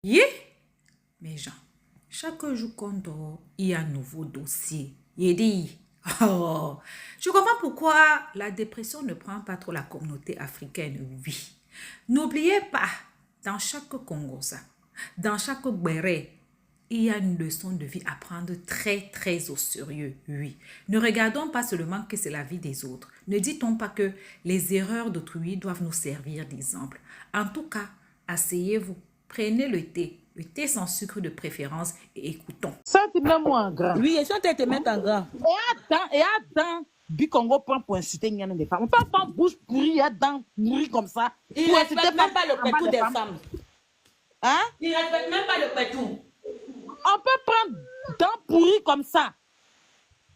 Yeah, mes gens, chaque jour qu'on dort, il y a un nouveau dossier. Il dit, oh, je comprends pourquoi la dépression ne prend pas trop la communauté africaine, oui. N'oubliez pas, dans chaque Congosa, dans chaque Béré, il y a une leçon de vie à prendre très, très au sérieux, oui. Ne regardons pas seulement que c'est la vie des autres. Ne dit-on pas que les erreurs d'autrui doivent nous servir d'exemple. En tout cas, asseyez-vous, prenez le thé sans sucre de préférence et écoutons. Ça, tu mets moi en grand. Oui, et si on te mettre en grand. Et attends, Bicongo prend pour inciter une des femmes. On peut pas bouche pourrie, dents pourries comme ça. Il ne respecte même pas le pétou des femmes. Hein? Il ne respecte même pas le pétou. On peut prendre dents pourries comme ça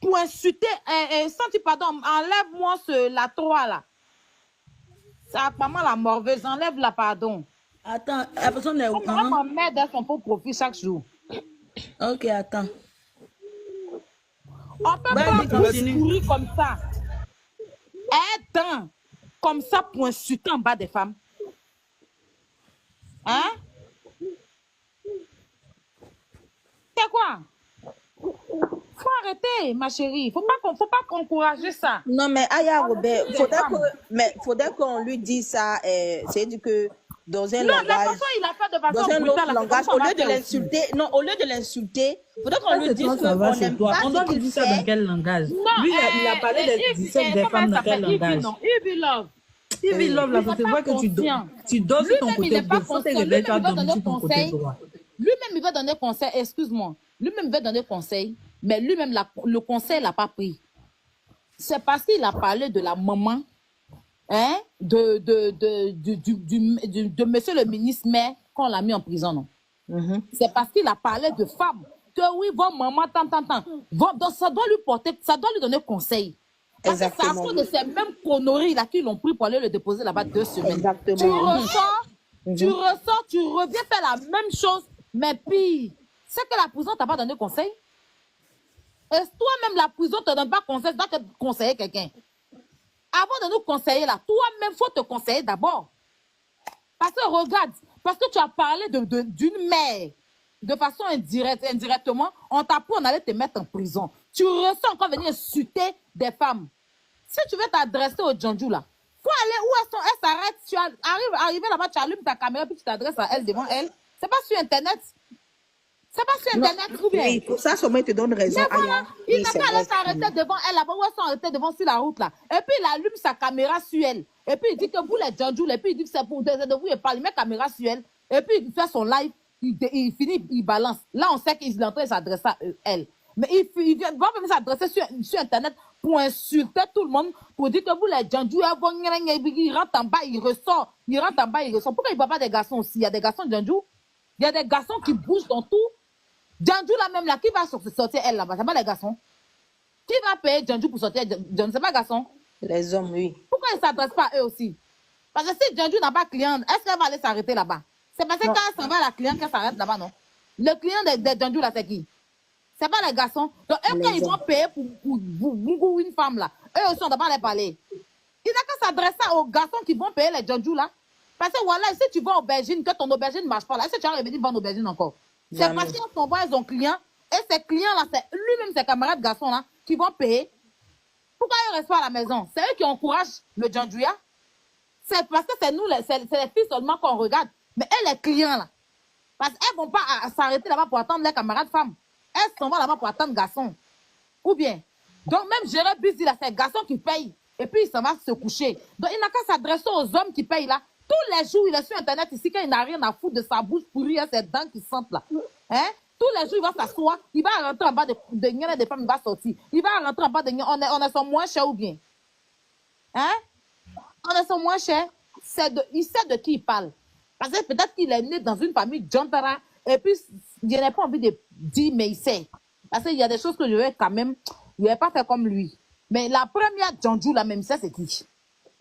pour insulter. Sans tu pardon, enlève-moi la 3 là. Ça a pas mal la morveuse, enlève la pardon. Attends, la personne est au On m'en met dans son faux profil chaque jour. Ok, attends. On peut prendre bouche pourrie comme ça. Dents comme ça pour insulter en bas des femmes. Hein? C'est quoi? Faut arrêter, ma chérie. Faut pas encourager ça. Non, mais Aya Robert, faudrait qu'on lui dise ça. C'est-à-dire que dans un Non, langage, la façon il a fait de façon dans un autre brutale, langage, au lieu de l'insulter, non, au lieu de l'insulter, faudrait qu'on lui dise qu'on n'aime pas On doit ce lui qu'il dire ça dans fait. quel langage? Non, Lui, il a parlé des femmes dans quel langage? Ivy Love. Ivy Love, là, c'est vrai que tu dors sur ton côté gauche. Faut te réveiller, tu vas dormir sur ton côté droit. Lui-même, il va donner conseil, excuse-moi. Lui-même, il va donner conseil, mais lui-même, le conseil, il l'a pas pris. C'est parce qu'il a parlé de la maman, hein, de monsieur le ministre, mais qu'on l'a mis en prison, non? C'est parce qu'il a parlé de femmes. Que oui, vos mamans, tant. Donc, ça doit lui porter, ça doit lui donner conseil. Parce que c'est à cause de ces mêmes conneries-là qu'ils l'ont pris pour aller le déposer là-bas 2 semaines. Exactement. Tu ressors, tu reviens faire la même chose, mais pire. C'est que la prison t'a pas donné conseil. Et toi-même, la prison te donne pas conseil, tu dois conseiller quelqu'un. Avant de nous conseiller là, toi-même, faut te conseiller d'abord. Parce que regarde, parce que tu as parlé d'une mère de façon indirectement, on t'a pris, on allait te mettre en prison. Tu ressens encore venir insulter des femmes. Si tu veux t'adresser au Djandjou là, faut aller où elle s'arrête, tu arrives là-bas, tu allumes ta caméra puis tu t'adresses à elle devant elle. C'est pas sur Internet. C'est pas sur Internet ou bien. Oui, pour ça, Sommet te donne raison, Mais voilà, Aya. il Oui, n'a c'est qu'à vrai. aller s'arrêter devant elle là-bas, où elles sont arrêtées devant sur la route là. Et puis il allume sa caméra sur elle. Et puis il dit que vous les Djandjou, et puis il dit que c'est pour de vous, il parle, il met la caméra sur elle. Et puis il fait son live, il finit, il balance. Là, on sait qu'il est en train de s'adresser à elle. Mais il va même s'adresser sur Internet pour insulter tout le monde, pour dire que vous les Djandjou, il rentre en bas, il ressort. Il rentre en bas, il ressort. Pourquoi il ne voit pas des garçons aussi? Il y a des garçons Djandjou. Il y a des garçons qui bougent dans tout. Djandjou là même là, qui va sortir elle là-bas? C'est pas les garçons. Qui va payer Djandjou pour sortir Djandjou? C'est pas garçon. Les hommes, oui. Pourquoi ils ne s'adressent pas à eux aussi? Parce que si Djandjou n'a pas de client, est-ce qu'elle va aller s'arrêter là-bas? C'est parce que quand elle s'en va la cliente qu'elle s'arrête là-bas, non? Le client de Djandjou là, c'est qui? C'est pas les garçons. Donc, eux, quand ils vont payer pour une femme là, eux aussi, on doit pas les parler. Ils n'ont qu'à s'adresser aux garçons qui vont payer les Djandjou là. Parce que voilà, si tu vas au aubergine, que ton aubergine ne marche pas là, est-ce que tu vas revenir vendre aubergine encore? C'est parce qu'ils s'envoient ils ont clients, et ces clients-là, c'est lui-même, ses camarades garçons-là, qui vont payer. Pourquoi ils restent pas à la maison? C'est eux qui encouragent le Djandjouya. C'est parce que c'est nous, c'est les filles seulement qu'on regarde. Mais elles, les clients, là, parce qu'elles ne vont pas s'arrêter là-bas pour attendre les camarades femmes. Elles s'en vont là-bas pour attendre garçons. Ou bien, donc même Gérard Busy, là, c'est garçon qui paye. Et puis, il s'en va se coucher. Donc, il n'a qu'à s'adresser aux hommes qui payent là. Tous les jours, il est sur Internet ici, quand il n'a rien à foutre de sa bouche pourrie, ses dents qui sentent là. Hein? Tous les jours, il va s'asseoir, il va rentrer en bas de des femmes, il va sortir. Il va rentrer en bas de on est son moins cher ou bien? Hein? On est son moins cher. Il sait de qui il parle. Parce que peut-être qu'il est né dans une famille Djantara, et puis, je n'ai pas envie de dire, mais il sait. Parce qu'il y a des choses que je vais quand même, je ne vais pas faire comme lui. Mais la première Djandjou, là, même ça, c'est qui?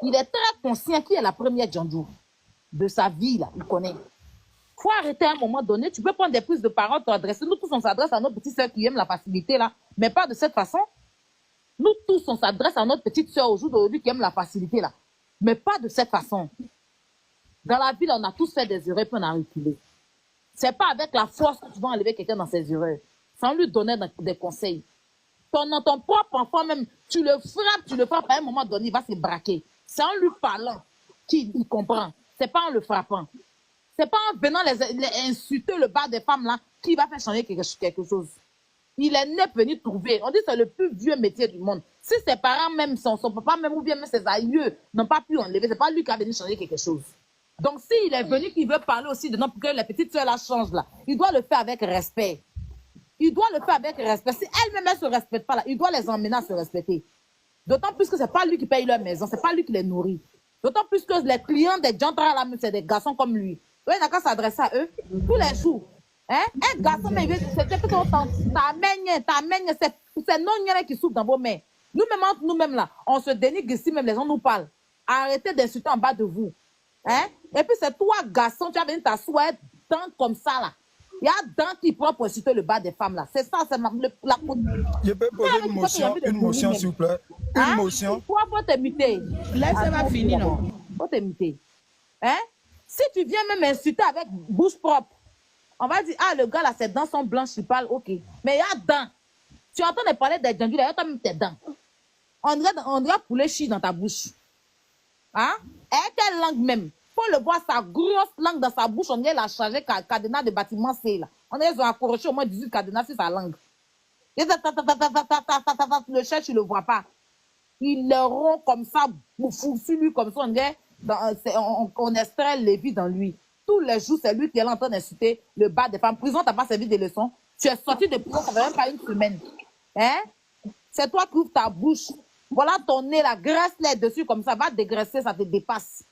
Il est très conscient qui est la première Djandjou de sa vie, là, il connaît. Il faut arrêter à un moment donné. Tu peux prendre des prises de parole, t'adresser. Nous tous, on s'adresse à notre petite soeur qui aime la facilité, là, mais pas de cette façon. Nous tous, on s'adresse à notre petite soeur au jour d'aujourd'hui qui aime la facilité, là, mais pas de cette façon. Dans la vie, là, on a tous fait des erreurs, puis on a reculé. C'est pas avec la force que tu vas enlever quelqu'un dans ses erreurs. Sans lui donner des conseils. Ton propre enfant même, tu le frappes, à un moment donné, il va se braquer. C'est en lui parlant qu'il comprend. C'est pas en le frappant. C'est pas en venant les insulter le bas des femmes là qui va faire changer quelque chose. Il est né venu trouver. On dit que c'est le plus vieux métier du monde. Si ses parents même, son papa même ou bien même ses aïeux n'ont pas pu enlever, c'est pas lui qui a venu changer quelque chose. Donc s'il est venu qu'il veut parler aussi de nous pour que les petites soeurs la changent là, il doit le faire avec respect. Il doit le faire avec respect. Si elle-même ne se respecte pas là, il doit les emmener à se respecter. D'autant plus que c'est pas lui qui paye leur maison, c'est pas lui qui les nourrit. D'autant plus que les clients des gens là, c'est des garçons comme lui. Il n'a qu'à s'adresser à eux tous les jours. Hein? Un garçon, mais c'est plutôt ta main, c'est non qui souffre dans vos mains. Nous-mêmes là, on se dénigre ici, même les gens nous parlent. Arrêtez d'insulter en bas de vous. Hein? Et puis c'est toi, garçon, tu as venu t'asseoir tant comme ça là. Il y a dents qui prend pour insulter le bas des femmes là. C'est ça, c'est la Je peux poser une motion, s'il vous plaît. Une motion. Pourquoi faut te muter? Laisse, va finir, non? Faut te muter. Hein? Si tu viens même insulter avec bouche propre, on va dire, ah, le gars là, ses dents sont blanches, il parle, ok. Mais il y a dents. Tu entends de parler des dents, il y a toi même tes dents. On dirait poulet chi dans ta bouche. Hein? Et quelle langue même? Faut le voir, sa grosse langue dans sa bouche, on dirait la charger cadenas de bâtiment C là. On dirait qu'ils ont accroché au moins 18 cadenas sur sa langue. Le cherche, tu le vois pas. Il le rond comme ça, sur lui comme ça, on dirait, on extrait les vies dans lui. Tous les jours, c'est lui qui est là en train d'insulter le bas des femmes. Prison, t'as pas servi de leçon. Tu es sorti de prison, ça fait même pas une semaine. Hein? C'est toi qui ouvres ta bouche. Voilà ton nez, la graisse-les dessus comme ça, va dégraisser, ça te dépasse.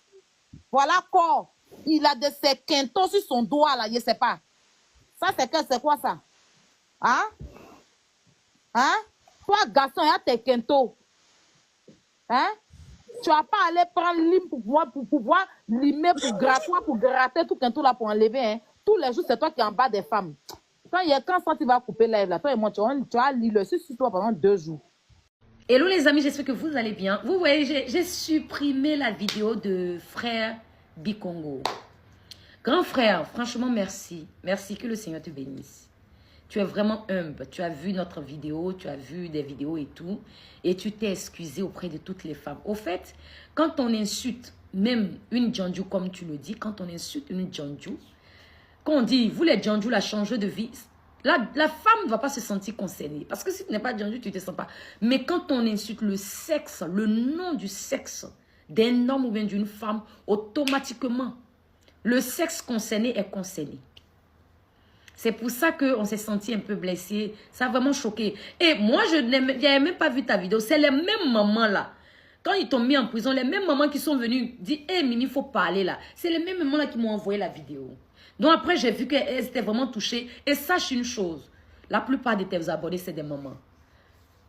Voilà corps. Il a de ses quintons sur son doigt, là, je sais pas. Ça, c'est quoi ça? Hein? Hein? Toi, garçon, il y a tes quintons. Hein? Tu vas pas aller prendre lime pour pouvoir limer, pour gratter tout quinton là pour enlever. Hein? Tous les jours, c'est toi qui es en bas des femmes. Quand tu vas couper l'œil là, toi et moi, tu vas lire le sur toi pendant 2 jours. Hello les amis, j'espère que vous allez bien. Vous voyez, j'ai supprimé la vidéo de frère Bikongo. Grand frère, franchement, merci. Merci, que le Seigneur te bénisse. Tu es vraiment humble. Tu as vu notre vidéo, tu as vu des vidéos et tout. Et tu t'es excusé auprès de toutes les femmes. Au fait, quand on insulte même une Djandjou, comme tu le dis, quand on insulte une Djandjou, quand on dit, vous les Djandjou, la changeur de vie, la femme ne va pas se sentir concernée. Parce que si tu n'es pas Djandjou, tu ne te sens pas. Mais quand on insulte le sexe, le nom du sexe d'un homme ou bien d'une femme, automatiquement, le sexe concerné est concerné. C'est pour ça qu'on s'est senti un peu blessé. Ça a vraiment choqué. Et moi, je n'avais même pas vu ta vidéo. C'est les mêmes mamans là. Quand ils t'ont mis en prison, les mêmes mamans qui sont venues dire, hé Mimi, il faut parler là. C'est les mêmes mamans là qui m'ont envoyé la vidéo. Donc après, j'ai vu qu'elles étaient vraiment touchées. Et sache une chose, la plupart de tes abonnés, c'est des mamans.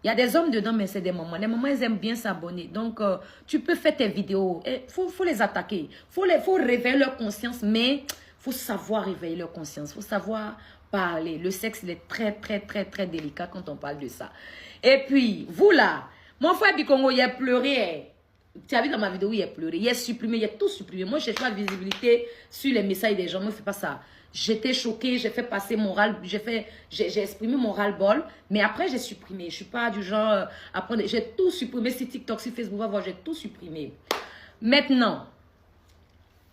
Il y a des hommes dedans, mais c'est des mamans. Les mamans, elles aiment bien s'abonner. Donc, tu peux faire tes vidéos. Il faut les attaquer. Il faut réveiller leur conscience, mais il faut savoir réveiller leur conscience. Il faut savoir parler. Le sexe, il est très, très, très, très délicat quand on parle de ça. Et puis, vous là, mon frère Bikongo, il a pleuré. Tu as vu dans ma vidéo, il a pleuré. Il a supprimé, il a tout supprimé. Moi, je cherche la visibilité sur les messages des gens. Moi, je ne fais pas ça. J'étais choquée, j'ai fait passer mon ras, j'ai exprimé mon ras-le-bol, mais après j'ai supprimé. Je ne suis pas du genre à prendre. J'ai tout supprimé sur TikTok, sur Facebook, va voir, j'ai tout supprimé. Maintenant,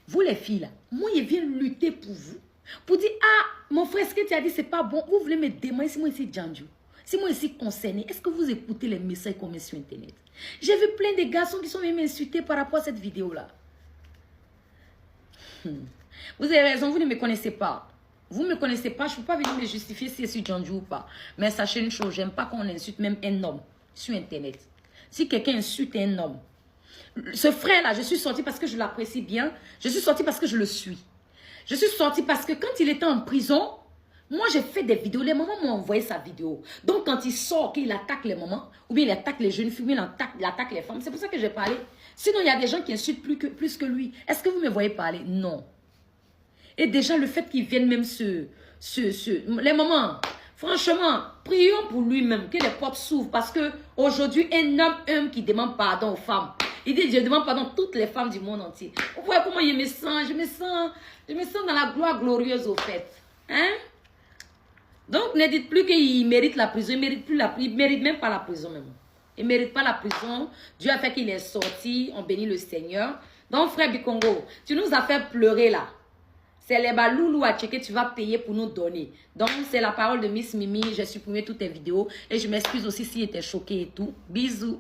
vous les filles là, moi je viens lutter pour vous. Pour dire, ah, mon frère, ce que tu as dit, c'est pas bon. Vous voulez me demander si moi ici Djandjou, si moi ici concerné, est-ce que vous écoutez les messages qu'on met sur Internet? J'ai vu plein de garçons qui sont même insultés par rapport à cette vidéo-là. Vous avez raison, vous ne me connaissez pas. Vous ne me connaissez pas, je ne peux pas venir me justifier si je suis Djandjou ou pas. Mais sachez une chose, j'aime pas qu'on insulte même un homme sur Internet. Si quelqu'un insulte un homme, ce frère-là, je suis sortie parce que je l'apprécie bien. Je suis sortie parce que je le suis. Je suis sortie parce que quand il était en prison, moi j'ai fait des vidéos. Les mamans m'ont envoyé sa vidéo. Donc quand il sort, qu'il attaque les mamans, ou bien il attaque les jeunes filles, ou bien il attaque les femmes. C'est pour ça que j'ai parlé. Sinon, il y a des gens qui insultent plus que lui. Est-ce que vous me voyez parler? Non. Et déjà, le fait qu'il vienne même les mamans, franchement, prions pour lui-même, que les portes s'ouvrent. Parce qu'aujourd'hui, un homme qui demande pardon aux femmes. Il dit, je demande pardon à toutes les femmes du monde entier. Vous voyez comment je me sens dans la gloire glorieuse au fait. Hein? Donc, ne dites plus qu'il mérite la prison. Il mérite même pas la prison même. Il mérite pas la prison. Dieu a fait qu'il est sorti. On bénit le Seigneur. Donc, frère Bikongo, tu nous as fait pleurer là. C'est les baloulous à checker, tu vas payer pour nous donner. Donc, c'est la parole de Miss Mimi. J'ai supprimé toutes tes vidéos. Et je m'excuse aussi si tu étais choquée et tout. Bisous.